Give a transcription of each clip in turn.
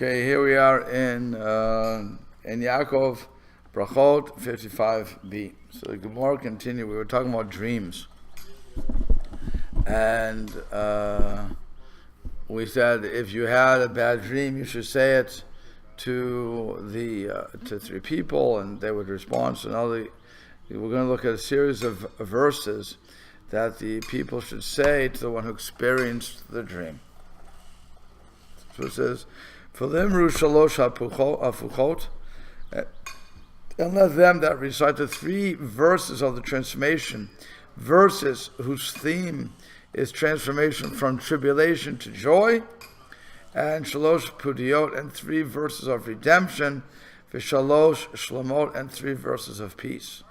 Okay, here we are in Yaakov, Brachot 55b. So the Gemara continued. We were talking about dreams, and we said if you had a bad dream, you should say it to three people, and they would respond. So now we're going to look at a series of verses that the people should say to the one who experienced the dream. So it says, "V'limru shalosh hafuchot," and let them that recite the three verses of the transformation, verses whose theme is transformation from tribulation to joy, and shalosh pudiyot, and three verses of redemption, v'shalosh shlamot, and three verses of peace.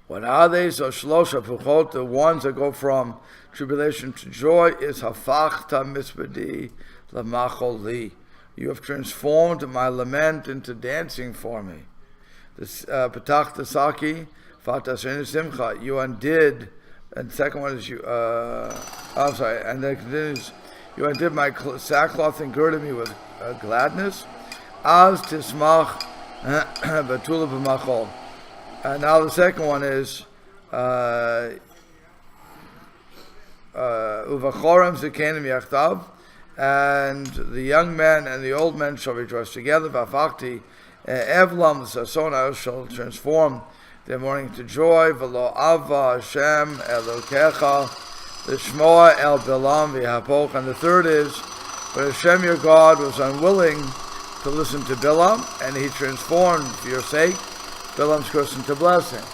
What are they? So shalosh hafuchot, the ones that go from tribulation to joy, is hafachta mispadi lamachol li. You have transformed my lament into dancing for me. This petach tasaki fatasheni simcha. You undid, and the second one is you. I'm sorry, and then it continues. You undid my sackcloth and girded me with gladness. Az tismach batula b'machol. And now the second one is uvachorem zekanim yachtav. And the young men and the old men shall rejoice together. V'afachti evlam sasona, shall transform their mourning to joy. V'lo ava Hashem elokecha l'shmoa el bilam v'hapoch. And the third is, but Hashem your God was unwilling to listen to Bilam, and he transformed for your sake Bilam's curse into blessing.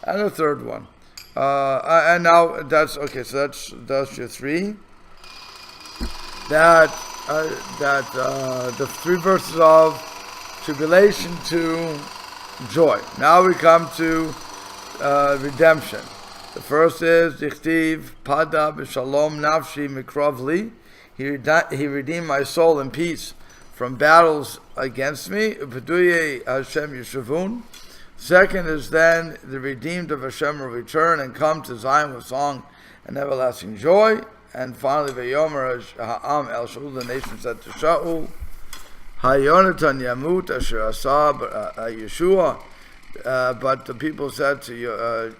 And the third one, and now that's okay. So that's your three. The three verses of tribulation to joy. Now we come to redemption. The first is Dichtiv Pada b'Shalom Nafshi Mikrov Li. He redeemed my soul in peace from battles against me. Upeduye Hashem Yeshavun. Second is then the redeemed of Hashem will return and come to Zion with song and everlasting joy. And finally, Vayomer Ha'am El Shaul, the nation said to Shaul, Hayonatan Yamut Asher Asab Yeshua. But the people said to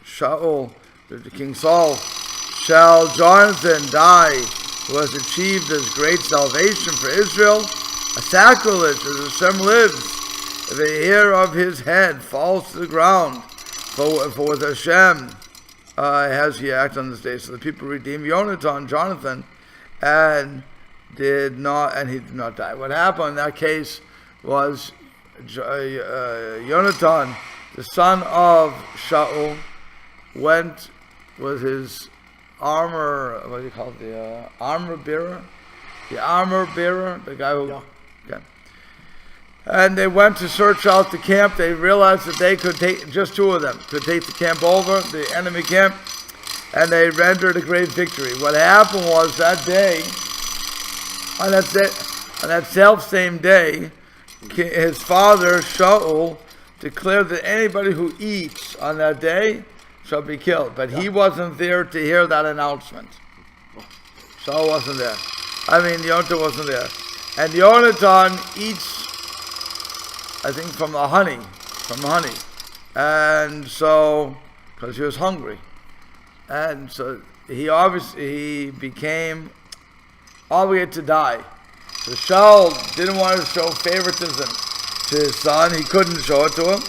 Shaul, to King Saul, shall Jonathan die, who has achieved this great salvation for Israel? A sacrilege, as Hashem lives, if a hair of his head falls to the ground, for with Hashem has he acted on this day. So the people redeemed Jonathan, and he did not die. What happened in that case was Jonathan, the son of Shaul, went with his armor. What do you call it? The armor bearer. The armor bearer, the guy who. Yeah. Okay. And they went to search out the camp. They realized that they could take, just two of them, could take the camp over, the enemy camp, and they rendered a great victory. What happened was that day, on that self-same day, his father, Shaul, declared that anybody who eats on that day shall be killed. But he wasn't there to hear that announcement. Shaul wasn't there. Yonatan wasn't there. And Yonatan eats, I think, from the honey, and so, because he was hungry, and so he became obligated to die. So Shaul didn't want to show favoritism to his son; he couldn't show it to him,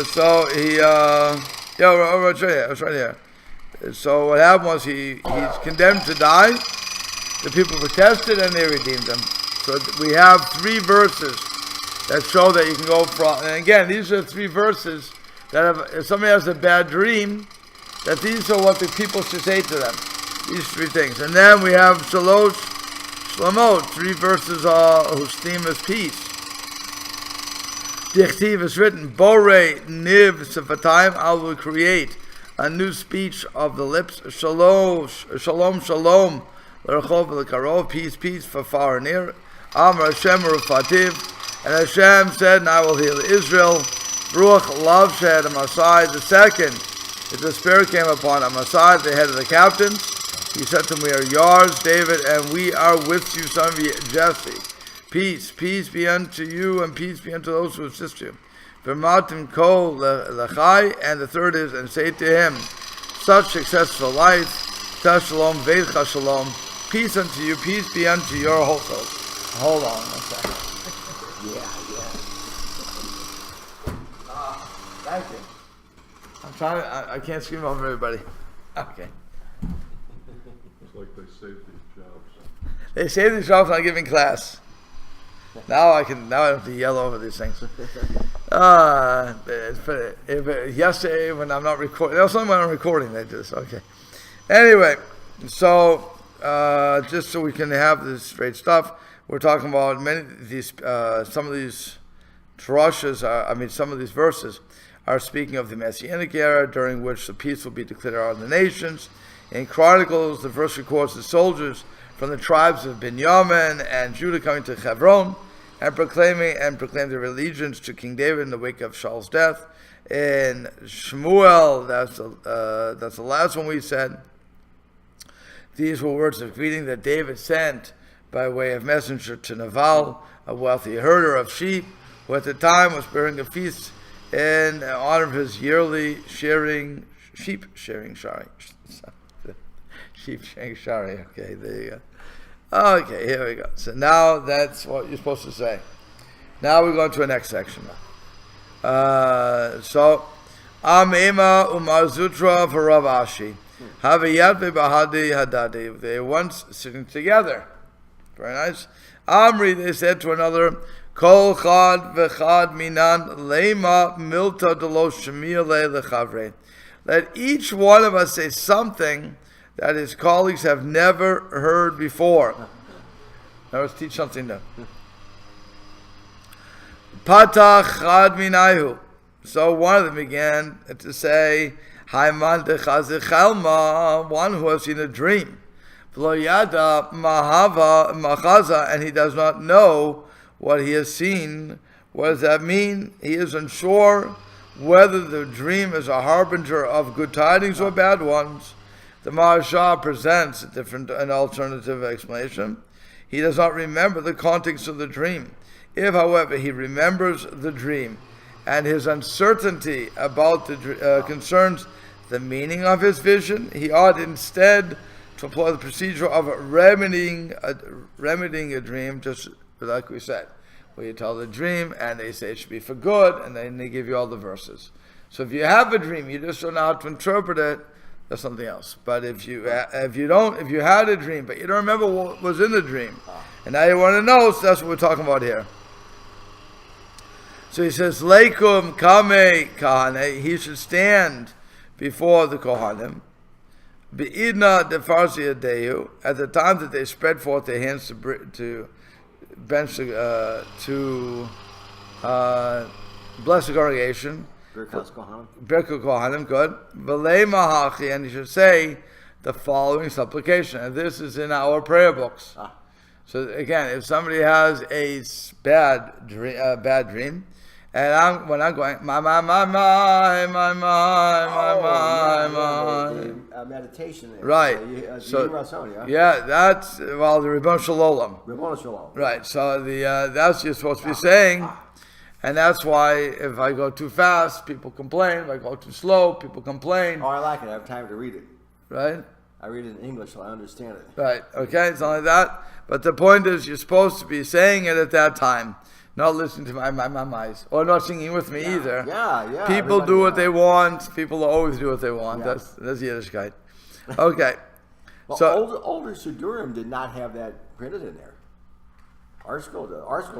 so he, it's right here. So what happened was he's condemned to die. The people protested, and they redeemed him. So we have three verses that show that you can go from, and again, these are three verses that if somebody has a bad dream, that these are what the people should say to them. These three things. And then we have Shalosh Shlamot, three verses whose theme is peace. Dichtiv is written, Borei Niv Sefatayim, I will create a new speech of the lips. Shalom, Shalom, L'Rachov L'Karov, peace, peace for far and near. Amar Hashem Rufativ. And Hashem said, and I will heal Israel. Ruach Lav Shed Amasai. The second is the Spirit came upon Amasai, the head of the captains. He said to him, we are yours, David, and we are with you, son of Jesse. Peace be unto you, and peace be unto those who assist you. V'martim kol lechai, and the third is, and say to him, such successful life, ta shalom ve'cha shalom, peace unto you, peace be unto your household. Hold on one second. Yeah. Thank you. I'm trying to, I can't scream over everybody. Okay. It's like they saved these jobs. They say these jobs when I'm giving class. Now I don't have to yell over these things. Yesterday when I'm not recording, that was only when I'm recording they do this. Okay. Anyway, so just so we can have this straight stuff, we're talking about many of these, some of these drushes, some of these verses are speaking of the Messianic era during which the peace will be declared on the nations. In Chronicles, the verse records the soldiers from the tribes of Binyamin and Judah coming to Hebron and proclaim their allegiance to King David in the wake of Shaul's death. In Shmuel, that's the last one we said, these were words of greeting that David sent by way of messenger to Naval, a wealthy herder of sheep, who at the time was preparing a feast in honor of his yearly sheep shearing shari. Okay, there you go. Okay, here we go. So now that's what you're supposed to say. Now we're going to the next section. Amema umarzutra v'rav Ashi haviyat v'bahadi hadadi. They were once sitting together. Very nice. Amri, they said to another, Kol chad v'chad minan lema milta delo shemir lechavre. Let each one of us say something that his colleagues have never heard before. Now let's teach something new. Patach chad minayu. So one of them began to say, Haiman dechalma, one who has seen a dream. V'lo yada mahava machaza, and he does not know what he has seen. What does that mean? He is unsure whether the dream is a harbinger of good tidings or bad ones. The Maharsha presents an alternative explanation. He does not remember the context of the dream. If, however, he remembers the dream and his uncertainty about the concerns the meaning of his vision, he ought instead to employ the procedure of remedying a dream, just like we said, where you tell the dream and they say it should be for good, and then they give you all the verses. So if you have a dream, you just don't know how to interpret it, that's something else. But if you had a dream, but you don't remember what was in the dream, and now you want to know, so that's what we're talking about here. So he says, Leikum kame kahane, he should stand before the Kohanim, Be'idna defarsi adehu, at the time that they spread forth their hands to bench to bless the congregation. Birkat Kohanim, good. V'lei mahachi, and you should say the following supplication, and this is in our prayer books. So again, if somebody has a bad dream, and when I'm going, my, meditation. Right. Yeah, that's, the Ribbon Shalom. Right, so that's you're supposed to be saying, and that's why if I go too fast, people complain. If I go too slow, people complain. Oh, I like it. I have time to read it. Right? I read it in English, so I understand it. Right, okay, it's not like that. But the point is, you're supposed to be saying it at that time. Not listening to my or not singing with me either. Yeah. People do what they want. People always do what they want. Yeah. That's Yiddishkeit. Okay. Well, so older Sidurim did not have that printed in there. Our school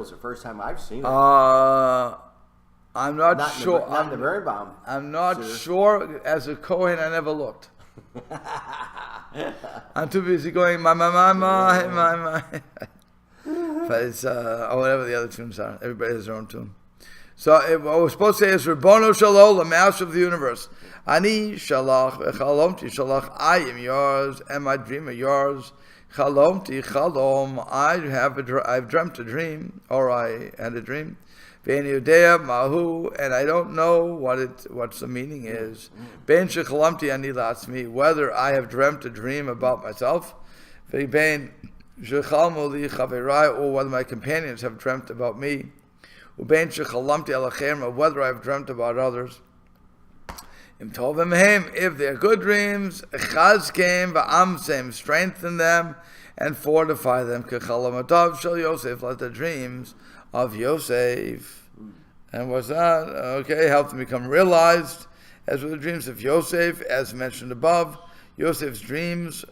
is the first time I've seen it. I'm not sure. Not in the Birnbaum. I'm not sure. As a Kohen, I never looked. I'm too busy going my. But it's or whatever the other tunes are. Everybody has their own tune. So what we're supposed to say is Ribbono Shalom, the Master of the universe. Ani shalach v'chalomti shalach. I am yours, and my dream are yours. Chalomti chalom. I've dreamt a dream, or I had a dream. Ve'en yodea mahu, and I don't know what's the meaning is. Ben shechalamti ani la'atzmi, whether I have dreamt a dream about myself. Ve'ben shechalmu li chaverai, or whether my companions have dreamt about me. Uben shechalamti alachem, or whether I have dreamt about others. Im tovim heim, if they're good dreams, chazkem va'amsem, strengthen them and fortify them. Kechalamatav shel Yosef, like the dreams of Yosef. And what's that? Okay, help them become realized, as were the dreams of Yosef, as mentioned above. Yosef's dreams,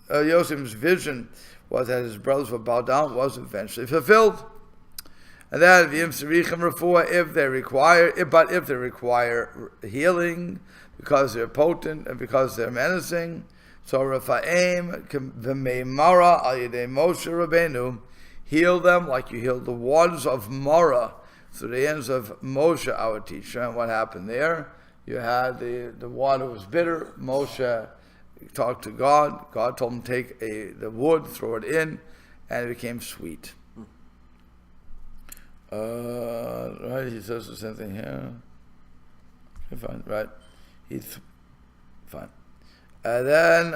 Yosef's vision was that his brothers would bow down, was eventually fulfilled. And that if they require healing because they're potent and because they're menacing, so Raphaim v'meimara al yedei Moshe Rabbeinu, heal them like you healed the waters of Mara through the hands of Moshe, our teacher. And what happened there? You had the water was bitter. Moshe talked to God. God told him take the wood, throw it in, and it became sweet. Right, he says the same thing here. Okay, fine, right. Fine. And then,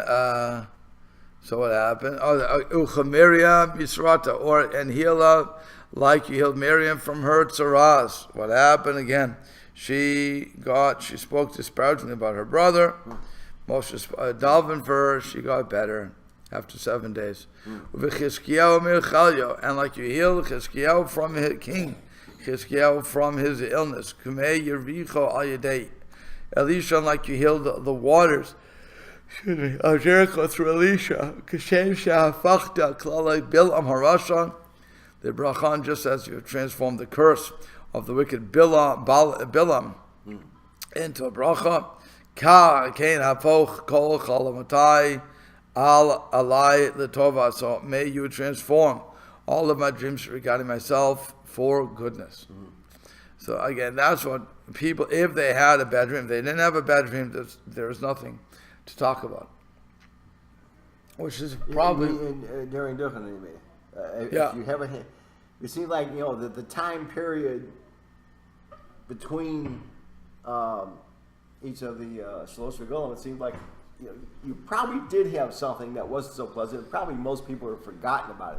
so what happened? Ucha Miriam Yisrata, and heal her like you healed Miriam from her tzaras. What happened again? She spoke disparagingly about her brother. Moshe dalvin for her, she got better after 7 days. And like you healed Chizkiyahu from his king, Chizkiyahu from his illness. Elisha, like you healed the waters of Jericho through Elisha. The brachan, just as you have transformed the curse of the wicked Bilam into a bracha. Ka kein hapoch kol chalamatai al alai letova. So may you transform all of my dreams regarding myself for goodness. So again, that's what people, if they had a bad dream, they didn't have a bad dream, there was nothing to talk about. Which is probably during Duchen, you mean? Yeah. If you have it seems like the time period between each of the Shalosh Regalim, it seemed like you probably did have something that wasn't so pleasant. Probably most people have forgotten about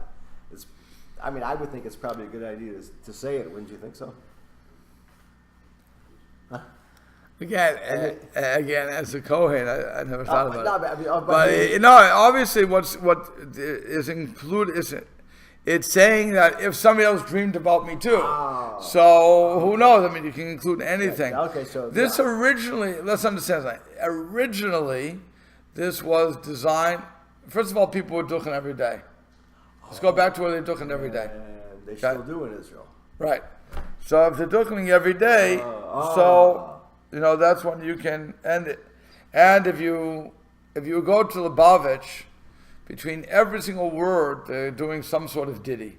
it. I would think it's probably a good idea to say it. Wouldn't you think so? Again, as a Kohen, I never thought about it. But obviously, what is included is it's saying that if somebody else dreamed about me too. So who knows? You can include anything. Okay, so this originally, let's understand something. Originally, this was designed. First of all, people were duchen every day. Let's go back to where they're duchen every day. And they still do in Israel. Right. So if they're duchening every day, that's when you can end it. And if you go to the Lubavitch, between every single word, they're doing some sort of ditty.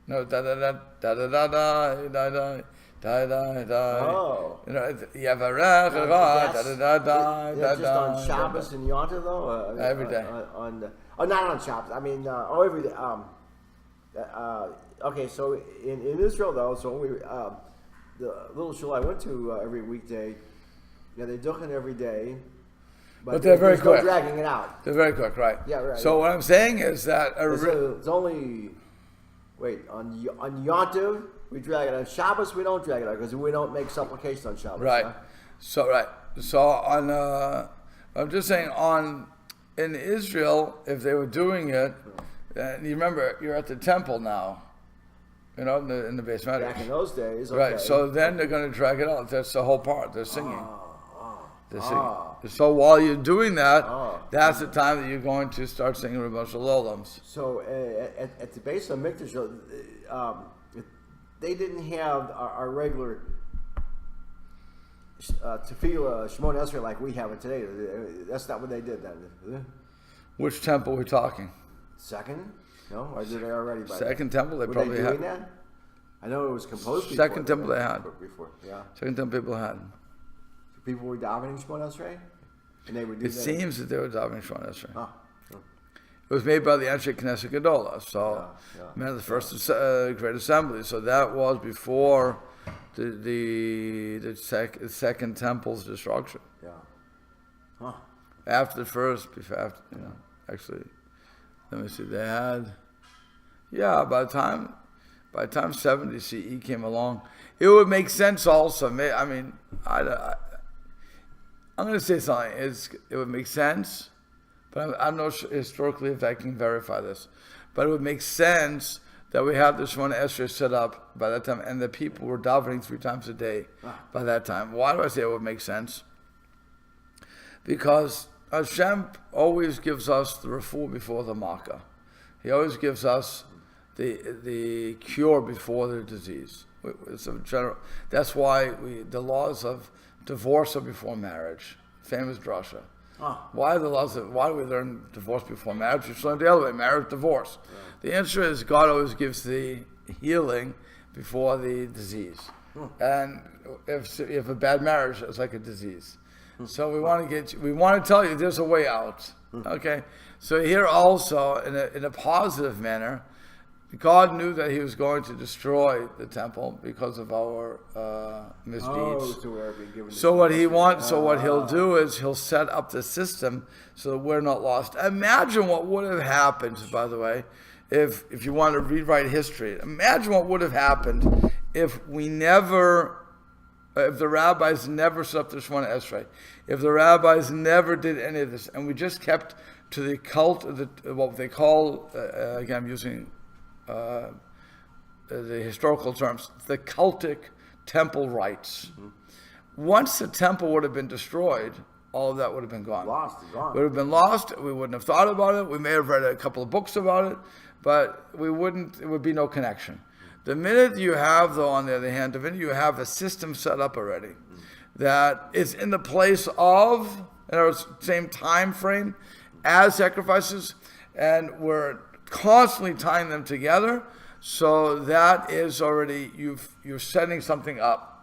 No, da da da da da da da da da da da da. Oh. Yavarech da da da da da. Just on Shabbos and Yom Tov though. Every day. Not on Shabbos. Every day. Okay, so in Israel though, so we the little shul I went to every weekday, they duchen every day. But they're very quick. No dragging it out. They're very quick, right? Yeah, right. So what I'm saying is that it's only on Yom Tov we drag it. On Shabbos we don't drag it out because we don't make supplication on Shabbos. Right. Huh? So on I'm just saying in Israel, if they were doing it, and you remember you're at the temple now, in the base medrash. Back in those days, okay. Right. So then they're going to drag it out. That's the whole part. They're singing. They're singing. So while you're doing that, that's the time that you're going to start singing Rebbe Shalolams. So at the base of Mikdash, they didn't have our regular tefillah Shemona Esrei like we have it today. That's not what they did then. Which temple are we talking? Second? No, or did they already? Second temple, they probably had. Were they doing that? I know it was composed. Second temple they had. Before, yeah. Second temple people had. People were davening Shemona Esrei, and they would do it that. Seems that they were davening Shemona Esrei. It was made by the Anshe Knesset Gedola, so the first Great Assembly. So that was before the second temple's destruction. Yeah. Huh. After the first, actually, let me see. They had, by the time 70 CE came along, it would make sense. Also, I mean, I'm going to say something. It would make sense. But I'm not sure historically if I can verify this. But it would make sense that we have this one Esrei set up by that time, and the people were davening 3 times a day by that time. Why do I say it would make sense? Because Hashem always gives us the refuah before the makkah. He always gives us the cure before the disease. It's a general. That's why the laws of divorce are before marriage. Famous drasha. Why do we learn divorce before marriage? We should learn the other way, marriage, divorce. The answer is God always gives the healing before the disease. And if a bad marriage is like a disease. So we want to tell you there's a way out. Okay? So here also, in a positive manner, God knew that He was going to destroy the temple because of our misdeeds. So what He'll do is He'll set up the system so that we're not lost. Imagine what would have happened, by the way, if you want to rewrite history. Imagine what would have happened if the rabbis never set up the Shemona Esrei, if the rabbis never did any of this, and we just kept to the cult, what they call, again, I'm using the historical terms, the cultic temple rites. Once the temple would have been destroyed, all of that would have been gone. Would have been lost. We wouldn't have thought about it. We may have read a couple of books about it, but it would be no connection. The minute you have, though, on the other hand, you have a system set up already that is in the place of, in our same time frame as sacrifices, and we're constantly tying them together, so that is already, you're setting something up.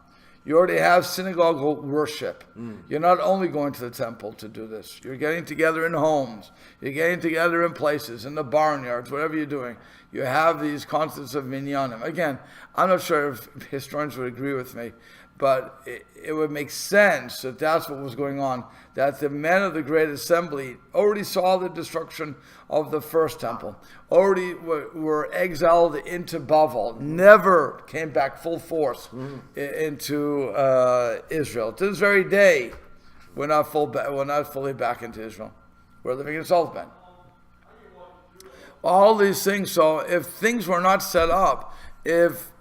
You already have synagogue worship. You're not only going to the temple to do this. You're getting together in homes. You're getting together in places, in the barnyards, whatever you're doing. You have these concepts of minyanim. Again, I'm not sure if historians would agree with me, but it would make sense that that's what was going on, that the men of the Great Assembly already saw the destruction of the first temple, already were exiled into Bavel, never came back full force into Israel. To this very day, we're not fully back into Israel. We're living in South Bend. All these things, so if things were not set up, if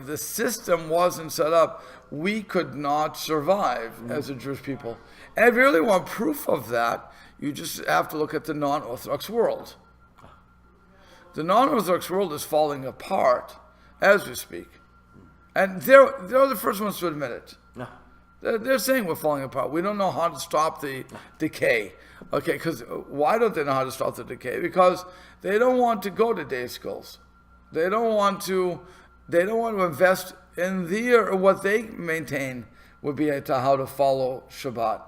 the system wasn't set up, we could not survive as a Jewish people. And if you really want proof of that, you just have to look at the non-Orthodox world. The non-Orthodox world is falling apart as we speak. And they're the first ones to admit it. They're saying we're falling apart. We don't know how to stop the decay. Okay, because why don't they know how to stop the decay? Because they don't want to go to day schools. They don't want to invest in what they maintain would be how to follow Shabbat.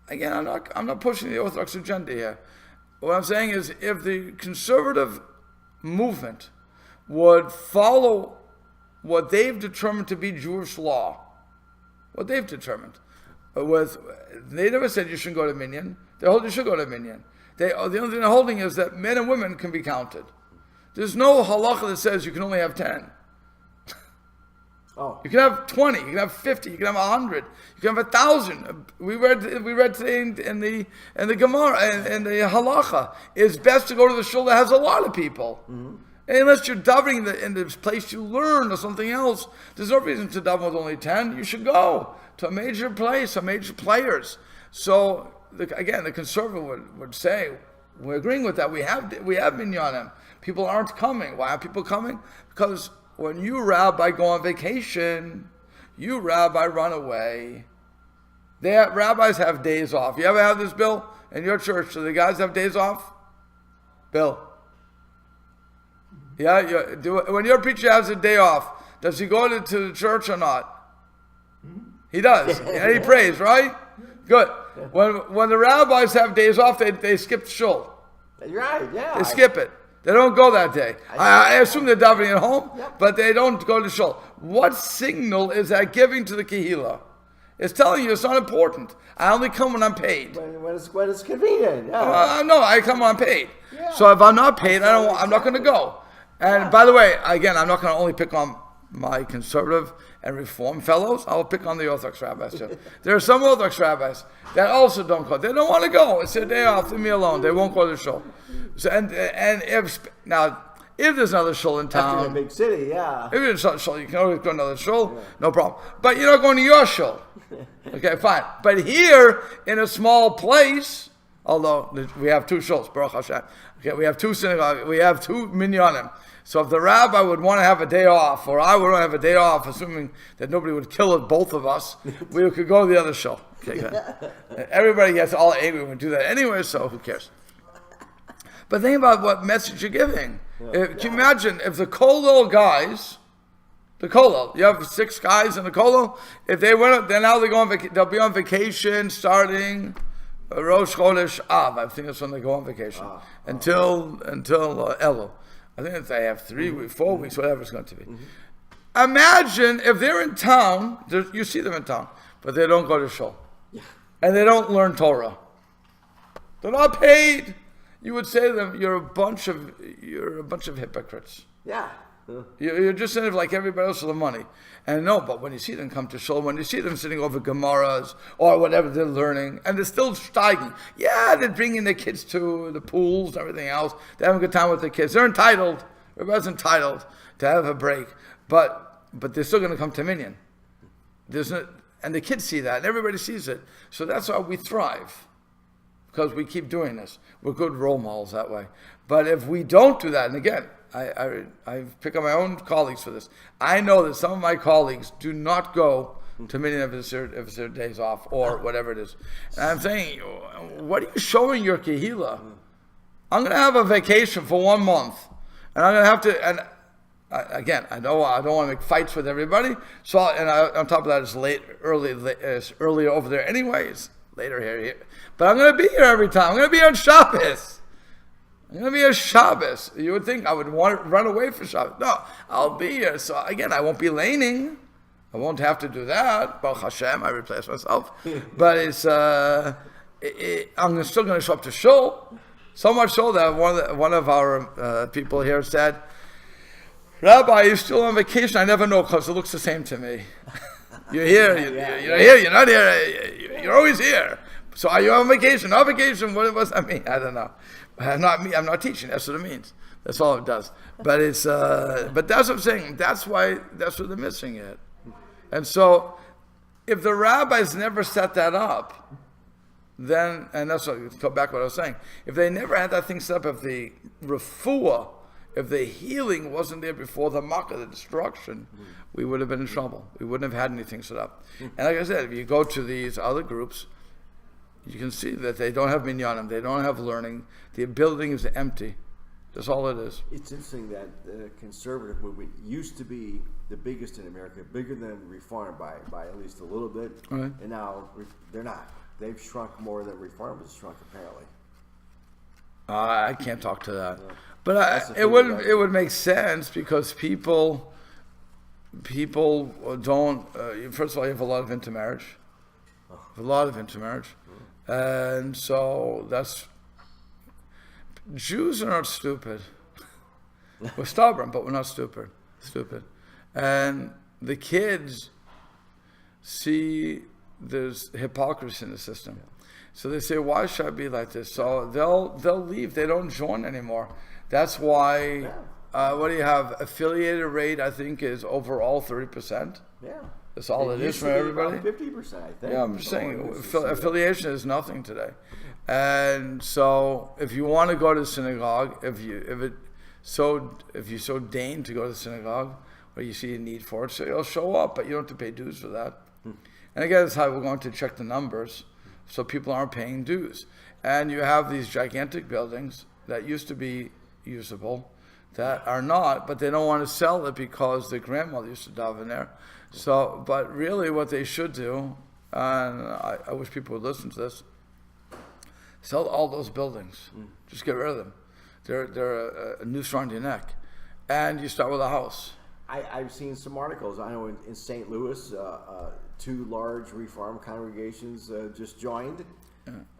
Again, I'm not pushing the Orthodox agenda here. What I'm saying is, if the conservative movement would follow what they've determined to be Jewish law, what they've determined, they never said you shouldn't go to minyan. They hold you should go to minyan. The only thing they're holding is that men and women can be counted. There's no halacha that says you can only have 10. You can have 20, you can have 50, you can have 100, you can have 1,000. We read today in the Gemara, in the halacha, it's best to go to the shul that has a lot of people. Unless you're davening in the place you learn or something else, there's no reason to daven with only 10. You should go to a major place, some major players. So again, the conservative would say, we're agreeing with that. We have minyanim. People aren't coming. Why aren't people coming? Because when you rabbi go on vacation, you rabbi run away. Rabbis have days off. You ever have this, Bill, in your church? Do the guys have days off? Bill? Yeah, when your preacher has a day off, does he go to the church or not? He does. And he prays, right? Good. When the rabbis have days off, they skip shul. You're right, yeah. They skip it. They don't go that day. I assume they're davening at home, but they don't go to shul. What signal is that giving to the kehillah? It's telling you it's not important. I only come when I'm paid. When it's convenient, yeah. No, I come when I'm paid. Yeah. So if I'm not paid, I'm not going to go. And by the way, again, I'm not going to only pick on my conservative and reform fellows. I'll pick on the Orthodox rabbis too. There are some Orthodox rabbis that also don't go. They don't want to go. It's their day off. Leave me alone. They won't go to the shul. So, and if there's another shul in town, in a big city, yeah. if there's another shul, you can always go to another shul. No problem. But you're not going to your shul. Okay, fine. But here in a small place, although we have two shuls, Baruch Hashem. Okay, we have two synagogues. We have two minyanim. So if the rabbi would want to have a day off, or I would want to have a day off, assuming that nobody would kill both of us, we could go to the other show. Okay, good. Everybody gets all angry when we do that anyway, so who cares? But think about what message you're giving. Can you imagine if the kollel guys, you have 6 guys in the kollel, if they went up, then now they'll be on vacation starting Rosh Chodesh Av. I think that's when they go on vacation until Elul. I think they have 3 weeks, 4 weeks, whatever it's going to be. Imagine if they're in town, you see them in town, but they don't go to shul. And they don't learn Torah. They're not paid. You would say to them, you're a bunch of hypocrites. Yeah. You're just in it like everybody else for the money. And no, but when you see them come to shul, when you see them sitting over Gemaras or whatever they're learning, and they're still steiging. Yeah, they're bringing their kids to the pools and everything else. They're having a good time with their kids. They're entitled. Everybody's entitled to have a break. But they're still going to come to Minyan. And the kids see that, and everybody sees it. So that's how we thrive. Because we keep doing this. We're good role models that way. But if we don't do that, and again, I pick on my own colleagues for this. I know that some of my colleagues do not go to many of their days off or whatever it is. And I'm saying, what are you showing your kehillah? I'm going to have a vacation for 1 month. And I'm going to have to, and again, I know I don't want to make fights with everybody. So, on top of that, it's early over there anyways. Later here. But I'm going to be here every time. I'm going to be on Shabbos. I'm going to be on Shabbos. You would think I would want to run away for Shabbos. No, I'll be here. So again, I won't be laning. I won't have to do that. Baruch Hashem, I replace myself. But I'm still going to show up to shul. So much so that one of our people here said, Rabbi, you're still on vacation? I never know because it looks the same to me. You're here, you're here, you're not here, you're always here. So are you on vacation? Not vacation, what does that mean? I don't know. I'm not teaching, that's what it means. That's all it does. But but that's what I'm saying. That's what they're missing it. And so, if the rabbis never set that up, then, and that's what, go back to what I was saying, if they never had that thing set up, if the refuah, if the healing wasn't there before the makkah, the destruction, we would have been in trouble. We wouldn't have had anything set up. And like I said, if you go to these other groups, you can see that they don't have minyanim, they don't have learning. The building is empty. That's all it is. It's interesting that the conservative movement used to be the biggest in America, bigger than Reform by at least a little bit. Right. And now they're not. They've shrunk more than Reform has shrunk, apparently. I can't talk to that. Yeah. But it would make sense because people don't. First of all, you have a lot of intermarriage, and so that's. Jews are not stupid. We're stubborn, but we're not stupid. And the kids see there's hypocrisy in the system. So they say, why should I be like this? So they'll leave. They don't join anymore. That's why, what do you have? Affiliated rate, I think, is overall 30%. Yeah. That's all it is for everybody. 50%, I think. Yeah, I'm just saying, affiliation is nothing today. And so, if you want to go to the synagogue, if you so deign to go to the synagogue, or you see a need for it, so you'll show up, but you don't have to pay dues for that. And again, that's how we're going to check the numbers, so people aren't paying dues. And you have these gigantic buildings that used to be usable, that are not, but they don't want to sell it because their grandmother used to daven there. So, but really what they should do, and I wish people would listen to this, sell all those buildings. Just get rid of them. They're a noose around your neck. And you start with a house. I've seen some articles. I know in St. Louis, 2 large Reform congregations just joined.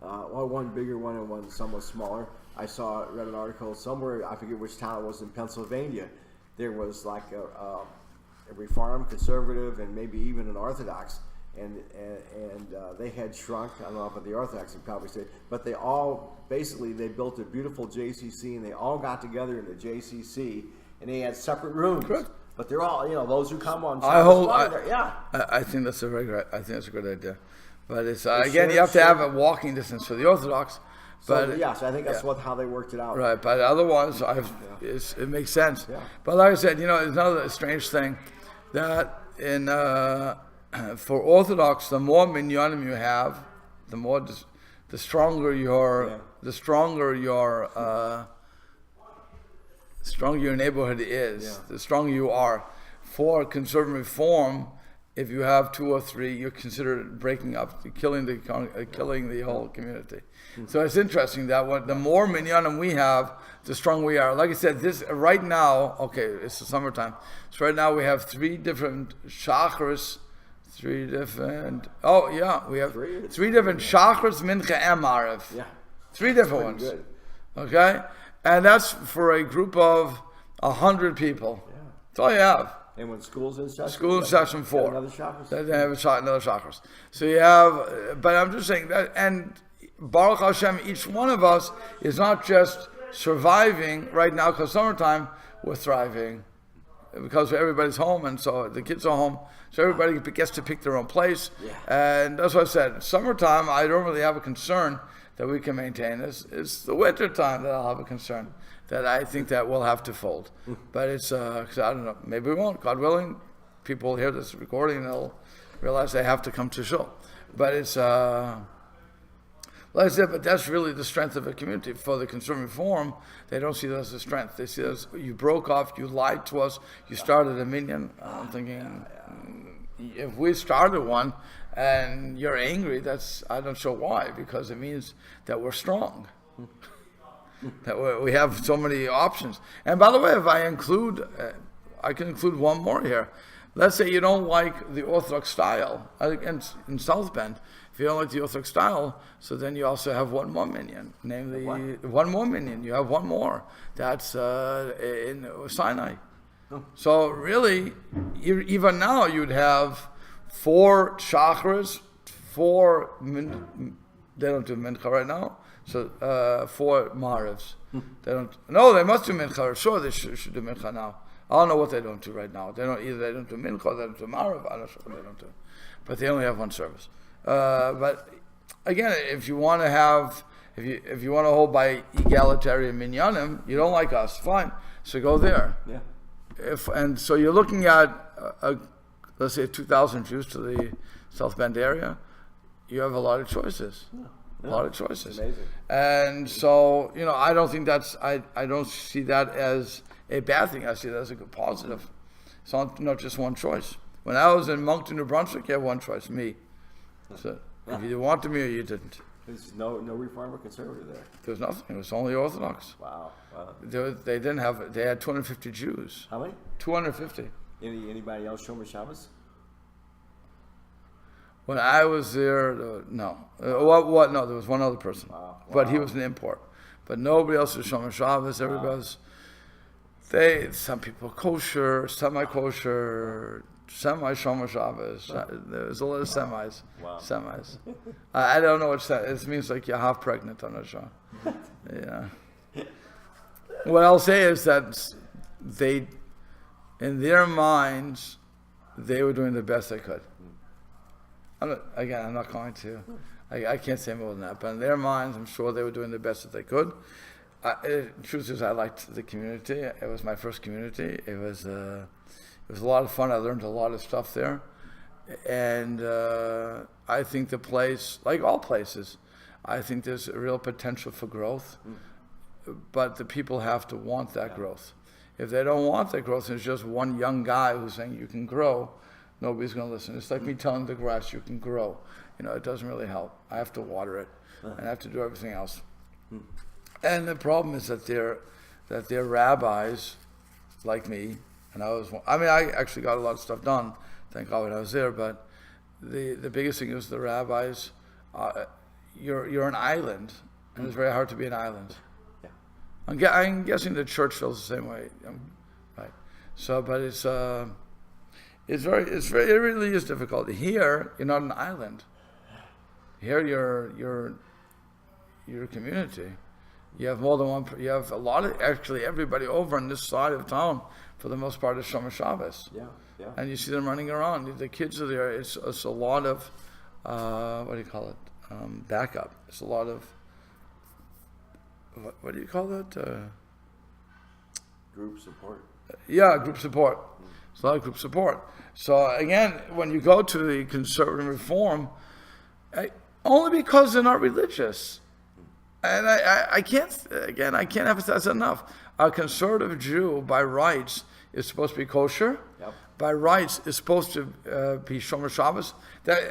Well, one bigger one and one somewhat smaller. Read an article somewhere, I forget which town it was in Pennsylvania. There was like a Reform, conservative, and maybe even an Orthodox, and they had shrunk. I don't know about the Orthodox would probably say, but they all basically they built a beautiful JCC, and they all got together in the JCC, and they had separate rooms. Correct. But they're all, those who come on. I think that's a good idea. But it's again, you have to have a walking distance for the Orthodox. But so I think that's how they worked it out. Right, but otherwise, it makes sense. Yeah. But like I said, it's another strange thing that for Orthodox, the more minyanim you have, the stronger your neighborhood is, the stronger you are. For conservative reform, if you have 2 or 3, you're considered breaking up, killing the whole community. So it's interesting that the more minyanim we have, the stronger we are. Like I said, this right now, okay, it's the summertime. So right now we have 3 different chakras, we have 3 different chakras, mincha, and maariv. Yeah. 3 different ones. Good. Okay? And that's for a group of 100 people. Yeah. That's all you have. And when school's in session? School in session 4. Another chakra? They have another chakras. So you have, but I'm just saying that, and Baruch Hashem, each one of us is not just surviving right now because summertime, we're thriving because everybody's home, and so the kids are home, so everybody gets to pick their own place. Yeah. And that's what I said. Summertime, I don't really have a concern that we can maintain. It's the winter time that I'll have a concern that I think that we'll have to fold. But it's, cause I don't know, maybe we won't, God willing. People will hear this recording and they'll realize they have to come to shul. But it's, like I said, but that's really the strength of a community. For the conservative reform, they don't see that as a strength. They see that as, you broke off, you lied to us, you started a minyan. I'm thinking, if we started one and you're angry, I don't show why, because it means that we're strong. That we have so many options. And by the way, if I can include one more here. Let's say you don't like the Orthodox style. In South Bend, if you don't like the Orthodox style, so then you also have one more minyan. Namely, one more minyan. You have one more. That's in Sinai. So really, even now you'd have 4 chakras, 4 they don't do mincha right now. So 4 maarivs. They don't. No, they must do mincha. Sure, they should do mincha now. I don't know what they don't do right now. They don't do mincha, or they don't do maariv. I don't know what they don't do, but they only have one service. But again, if you want to hold by egalitarian minyanim, you don't like us, fine. So go there. Yeah. And so you're looking at let's say 2,000 Jews to the South Bend area. You have a lot of choices. Yeah. A lot of choices. Amazing. And so, I don't think I don't see that as a bad thing. I see that as a good positive. It's not just one choice. When I was in Moncton, New Brunswick, you had one choice, me. So if you wanted me or you didn't. There's no reform or conservative there. There was nothing. It was only Orthodox. Wow. They had 250 Jews. How many? 250. Anybody else Shomer Shabbos? When I was there, no. What? No, there was one other person. Wow. But he was an import. But nobody else was Shomer Shabbos. Everybody's, some people kosher, semi-kosher, semi-Shomer Shabbos. There's a lot of semis. Wow. Semis. I don't know what it means, like you're half pregnant, I'm not sure. Yeah. What I'll say is that in their minds, they were doing the best they could. I'm not going to. I can't say more than that. But in their minds, I'm sure they were doing the best that they could. The truth is, I liked the community. It was my first community. It was a lot of fun. I learned a lot of stuff there. And I think the place, like all places, I think there's a real potential for growth. But the people have to want that growth. If they don't want that growth, and it's just one young guy who's saying you can grow, nobody's going to listen. It's like me telling the grass you can grow. It doesn't really help. I have to water it, and I have to do everything else. And the problem is that they're rabbis like me, and I actually got a lot of stuff done, thank God when I was there, but the biggest thing is the rabbis, you're an island, and it's very hard to be an island. Yeah. I'm guessing the church feels the same way, right? So, but it really is difficult. Here, you're not an island. Here, you're a community. You have more than one. You have a lot of everybody over on this side of town for the most part is Shomer Shabbos. Yeah. Yeah. And you see them running around. The kids are there. It's a lot of what do you call it? Backup. It's a lot of what do you call that? Group support. Yeah, group support. It's a lot of group support. So again, when you go to the conservative reform, only because they're not religious. And I can't emphasize enough. A conservative Jew, by rights, is supposed to be kosher. Yep. By rights, is supposed to be Shomer Shabbos,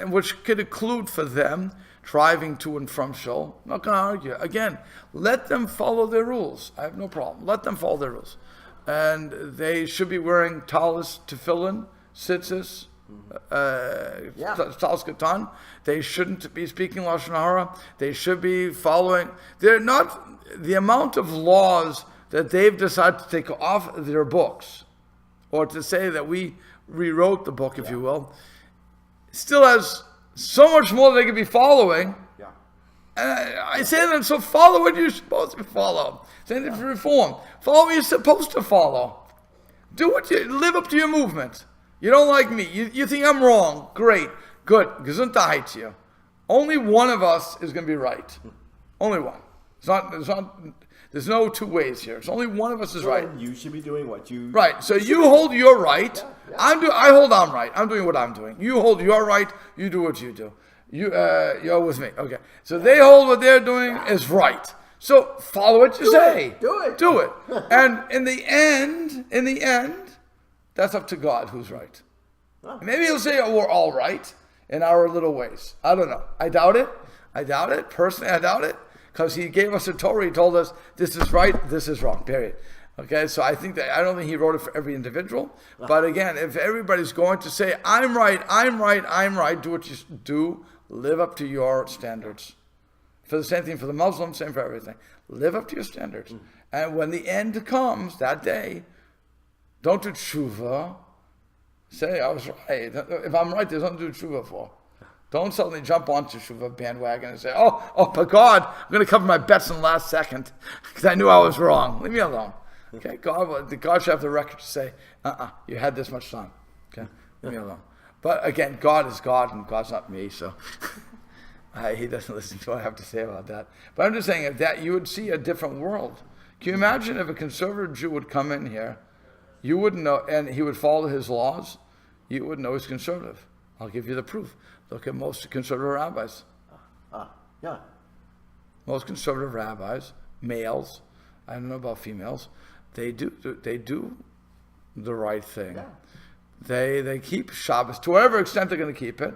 which could include for them driving to and from shul. I'm not going to argue. Again, let them follow their rules. I have no problem. Let them follow their rules. And they should be wearing talis, tefillin, tzitzis, talis katan. They shouldn't be speaking Lashon Hara. They should be following. They're not, the amount of laws that they've decided to take off their books, or to say that we rewrote the book, if you will, still has so much more they could be following. Yeah. I say to them, so follow what you're supposed to follow. Same thing for reform. Follow what you're supposed to follow. Live up to your movement. You don't like me. You think I'm wrong. Great. Good. Gesundheit to you. Only one of us is going to be right. Only one. There's no two ways here. It's only one of us is right. You should be doing what you... Right. So you hold your right. Yeah. I hold I'm right. I'm doing what I'm doing. You hold your right. You do what you do. You're with me. Okay. So they hold what they're doing is right. So follow what you say. Do it. And in the end, that's up to God who's right. Huh. Maybe he'll say, oh, we're all right in our little ways. I don't know. I doubt it. Personally, I doubt it. Because he gave us a Torah. He told us this is right, this is wrong, period. Okay, so I don't think he wrote it for every individual. But again, if everybody's going to say, I'm right, do what you do, live up to your standards. For the same thing for the Muslims, same for everything. Live up to your standards. And when the end comes, that day, don't do tshuva. Say, I was right. If I'm right, there's nothing to do tshuva for. Don't suddenly jump onto tshuva bandwagon and say, oh, but God, I'm going to cover my bets in the last second because I knew I was wrong. Leave me alone. Okay, God should have the record to say, you had this much time. Okay, leave me alone. But again, God is God and God's not me, so he doesn't listen to what I have to say about that. But I'm just saying, if that, you would see a different world. Can you imagine if a conservative Jew would come in here, you wouldn't know, and he would follow his laws, you wouldn't know he's conservative. I'll give you the proof. Look at most conservative rabbis. Yeah. Most conservative rabbis, males, I don't know about females, they do the right thing. Yeah. They keep Shabbos to whatever extent they're going to keep it.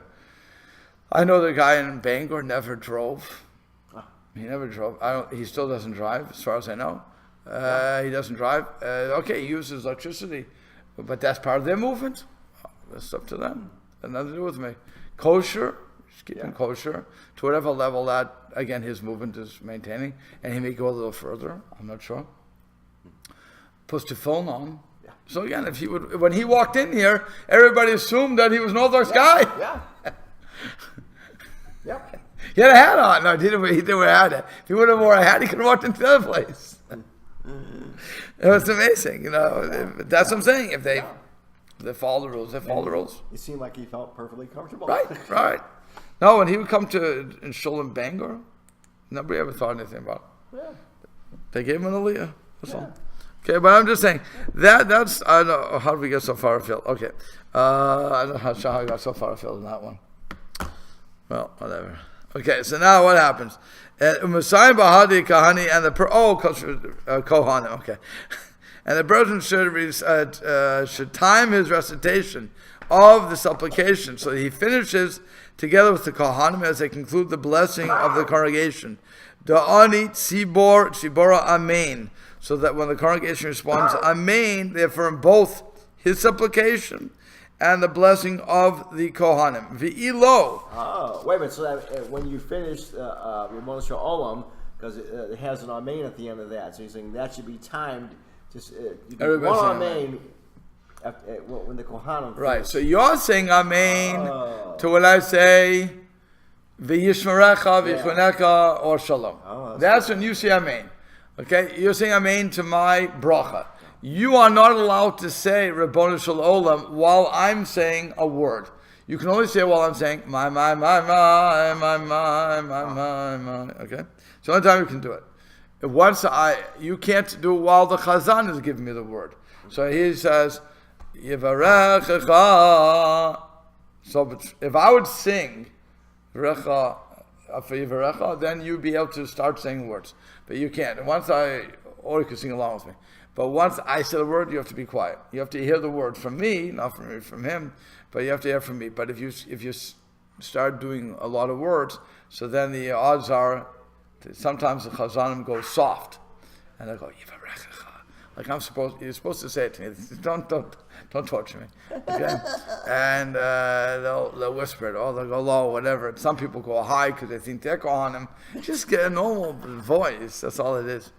I know the guy in Bangor never drove. He never drove. He still doesn't drive, as far as I know. He doesn't drive. Okay, he uses electricity, but that's part of their movement. That's up to them. Nothing to do with me. Kosher, just keep him kosher to whatever level that, again, his movement is maintaining, and he may go a little further. I'm not sure. Puts the phone on. Yeah. So again, if he would, when he walked in here, everybody assumed that he was an Orthodox guy. Yeah. Yep. He had a hat on. No, he didn't wear a hat. If he would have worn a hat, he could have walked into the other place. It was amazing, That's what I'm saying. If they follow the rules, they follow the rules. It seemed like he felt perfectly comfortable. Right. No, when he would come in Shul in Bangor, nobody ever thought anything about it. Yeah. They gave him an aliyah. That's all. Okay, but I'm just saying, that's, I don't know, how did we get so far afield? Okay. I don't know how I got so far afield in that one. Well, whatever. Okay, so now what happens? Messiah Bahadi Kahani and Kohanim, okay. And the person should time his recitation of the supplication so that he finishes together with the Kohanim as they conclude the blessing of the congregation. Da'ani tzibora amen. So that when the congregation responds amen, they affirm both his supplication and the blessing of the Kohanim. V'ilo. Oh, wait a minute. So that when you finish Rimon Olam, because it has an amen at the end of that, so you're saying that should be timed. Just you do one amen when the Kohanim. Right. So you're saying amen to when I say v'yishmerecha, v'yichoneka, or shalom. That's when you say amen. Okay, you're saying amen to my bracha. You are not allowed to say Ribono Shel Olam while I'm saying a word. You can only say it while I'm saying my. Okay, it's the only time you can do it. You can't do it while the Chazan is giving me the word. So he says Yivarechecha. So if I would sing Recha for Yivarecha, then you'd be able to start saying words. But you can't. Or you can sing along with me. But once I said a word, you have to be quiet. You have to hear the word from me, not from him, but you have to hear from me. But if you start doing a lot of words, so then the odds are that sometimes the Chazanim go soft, and they go Yivarechecha. Like you're supposed to say it to me. Don't torture me, okay? And they'll whisper it, or they'll go low, whatever. And some people go high because they think they're on him. Just get a normal voice. That's all it is.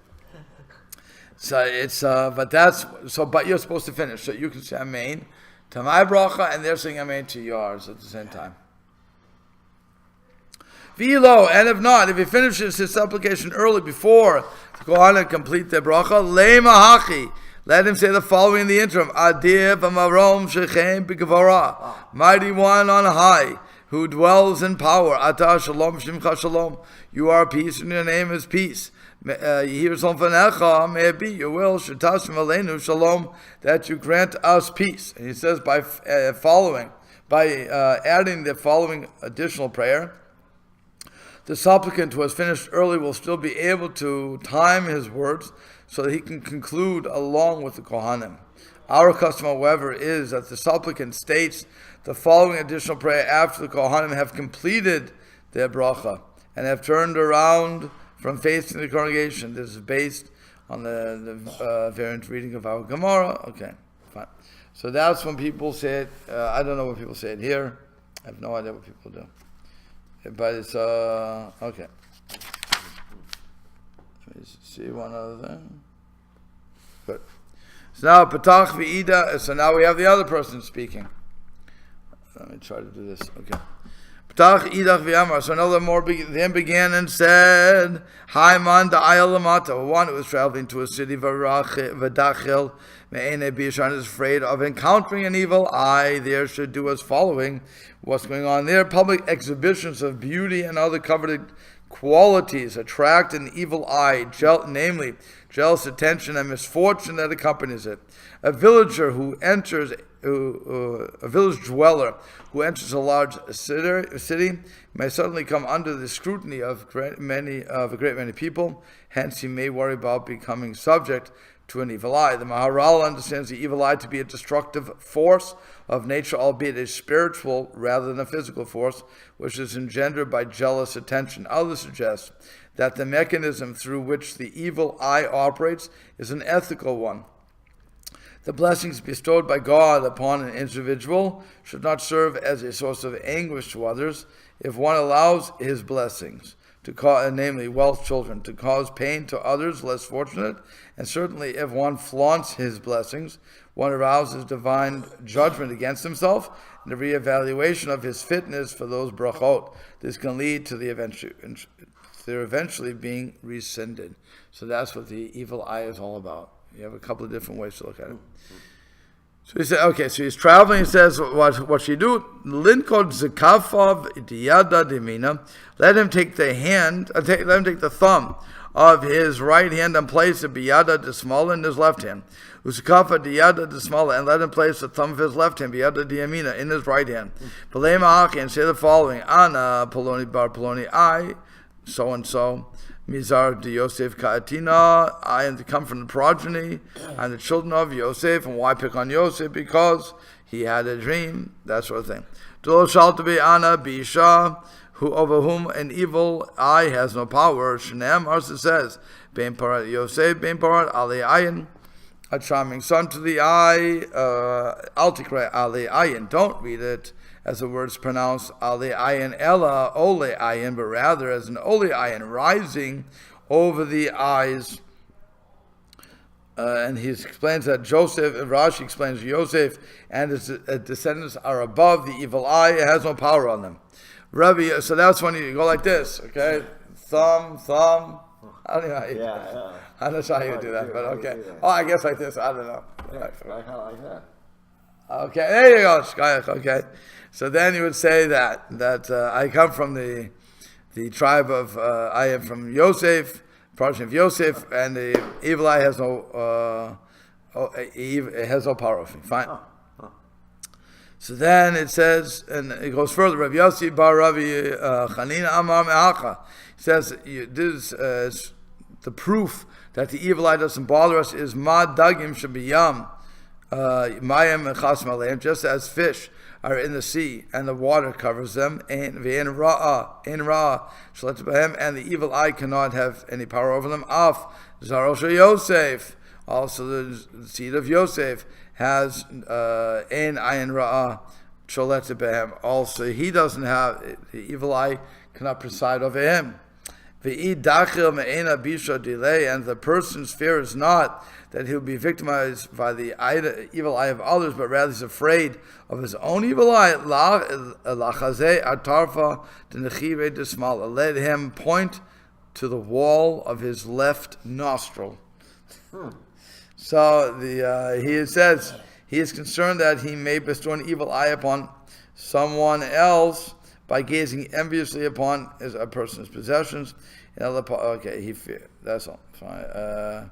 So it's but you're supposed to finish. So you can say amen to my bracha, and they're saying amen to yours at the same time. V'ilo, and if not, if he finishes his supplication early before the Kohanim complete their bracha, le'ma hachi, let him say the following in the interim: Adir v'marom shechem b'gevara, mighty one on high, who dwells in power. Ata shalom shimcha shalom. You are peace, and your name is peace. May it be your will, Shetashim Aleinu Shalom, that you grant us peace. And he says by adding the following additional prayer, the supplicant who has finished early will still be able to time his words so that he can conclude along with the Kohanim. Our custom, however, is that the supplicant states the following additional prayer after the Kohanim have completed their bracha and have turned around from facing the congregation. This is based on the variant reading of our Gemara. Okay, fine. So that's when people say it. I don't know what people say it here. I have no idea what people do. But it's, okay. Let me see one other thing. Good. So now, Patach v'ida. So now we have the other person speaking. Let me try to do this. Okay. So another more then began and said, Hi man da ayalamata, one who was traveling to a city v'dachil me'ene bishan is afraid of encountering an evil eye. There should do as following. What's going on there? Public exhibitions of beauty and other coveted qualities attract an evil eye, namely jealous attention and misfortune that accompanies it. A villager who enters a village dweller who enters a large city may suddenly come under the scrutiny of a great many people. Hence, he may worry about becoming subject to an evil eye. The Maharal understands the evil eye to be a destructive force of nature, albeit a spiritual rather than a physical force, which is engendered by jealous attention. Others suggest that the mechanism through which the evil eye operates is an ethical one. The blessings bestowed by God upon an individual should not serve as a source of anguish to others. If one allows his blessings to cause, namely wealth, children, to cause pain to others less fortunate, and certainly if one flaunts his blessings, one arouses divine judgment against himself and a reevaluation of his fitness for those brachot. This can lead to their eventually being rescinded. So that's what the evil eye is all about. You have a couple of different ways to look at it. So he said, okay, so he's traveling. He says, what should he do? Linkod zekafav diyada dimina. Let him take the thumb of his right hand and place the biyada desmala in his left hand. Usakafa diyada desmala, and let him place the thumb of his left hand, biyada diyamina, in his right hand. Palema haki, and say the following: Ana Poloni bar Poloni, I, so and so. Mizar de Yosef Ka'atina, I am to come from the progeny and the children of Yosef. And why pick on Yosef? Because he had a dream, that sort of thing. Dolo shalt be Anna Bisha, who over whom an evil eye has no power. Shneim Arsa says, Ben Parat Yosef, Ben Parat Ali Ayin, a charming son to the eye, Altikre Ali Ayin. Don't read it as the words pronounced Ali Ayin Ella Ole Ayin, but rather as an Ole Ayin rising over the eyes. And he explains that Joseph, Rashi explains Yosef and his descendants are above the evil eye. It has no power on them. Rabbi, so that's when you go like this, okay? Thumb. I don't know how you, I'm not sure how you do that, but okay. Oh, I guess like this. I don't know. Like that. Okay, there you go. Shkayach, okay. So then you would say that I come from the tribe of I am from Yosef, progeny of Yosef, and the evil eye has no it has no power over me. Fine. So then it says, and it goes further. Rav Yossi bar Ravi Chanina Amar Me'acha says this the proof that the evil eye doesn't bother us is Ma Dagim Shabiyam Mayim Chasim Aleim, just as fish are in the sea and the water covers them, and Ve'en Ra'ah Shalat B'hem, and the evil eye cannot have any power over them. Af Zarosha Yosef, also the seed of Yosef has Ein Ayin Ra'ah Shalat B'hem. Also, he doesn't have, the evil eye cannot preside over him. And the person's fear is not that he'll be victimized by the evil eye of others, but rather he's afraid of his own evil eye. Let him point to the wall of his left nostril. So he says he is concerned that he may bestow an evil eye upon someone else by gazing enviously upon a person's possessions. Okay, he feared. That's all. Fine.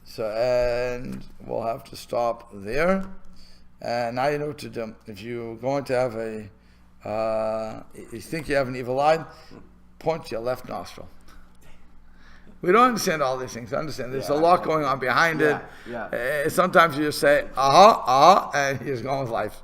So, and we'll have to stop there. And now you know what to do. If you're going to have you think you have an evil eye, point to your left nostril. We don't understand all these things. Understand? There's a lot going on behind it. Sometimes you just say, and you just go on with life.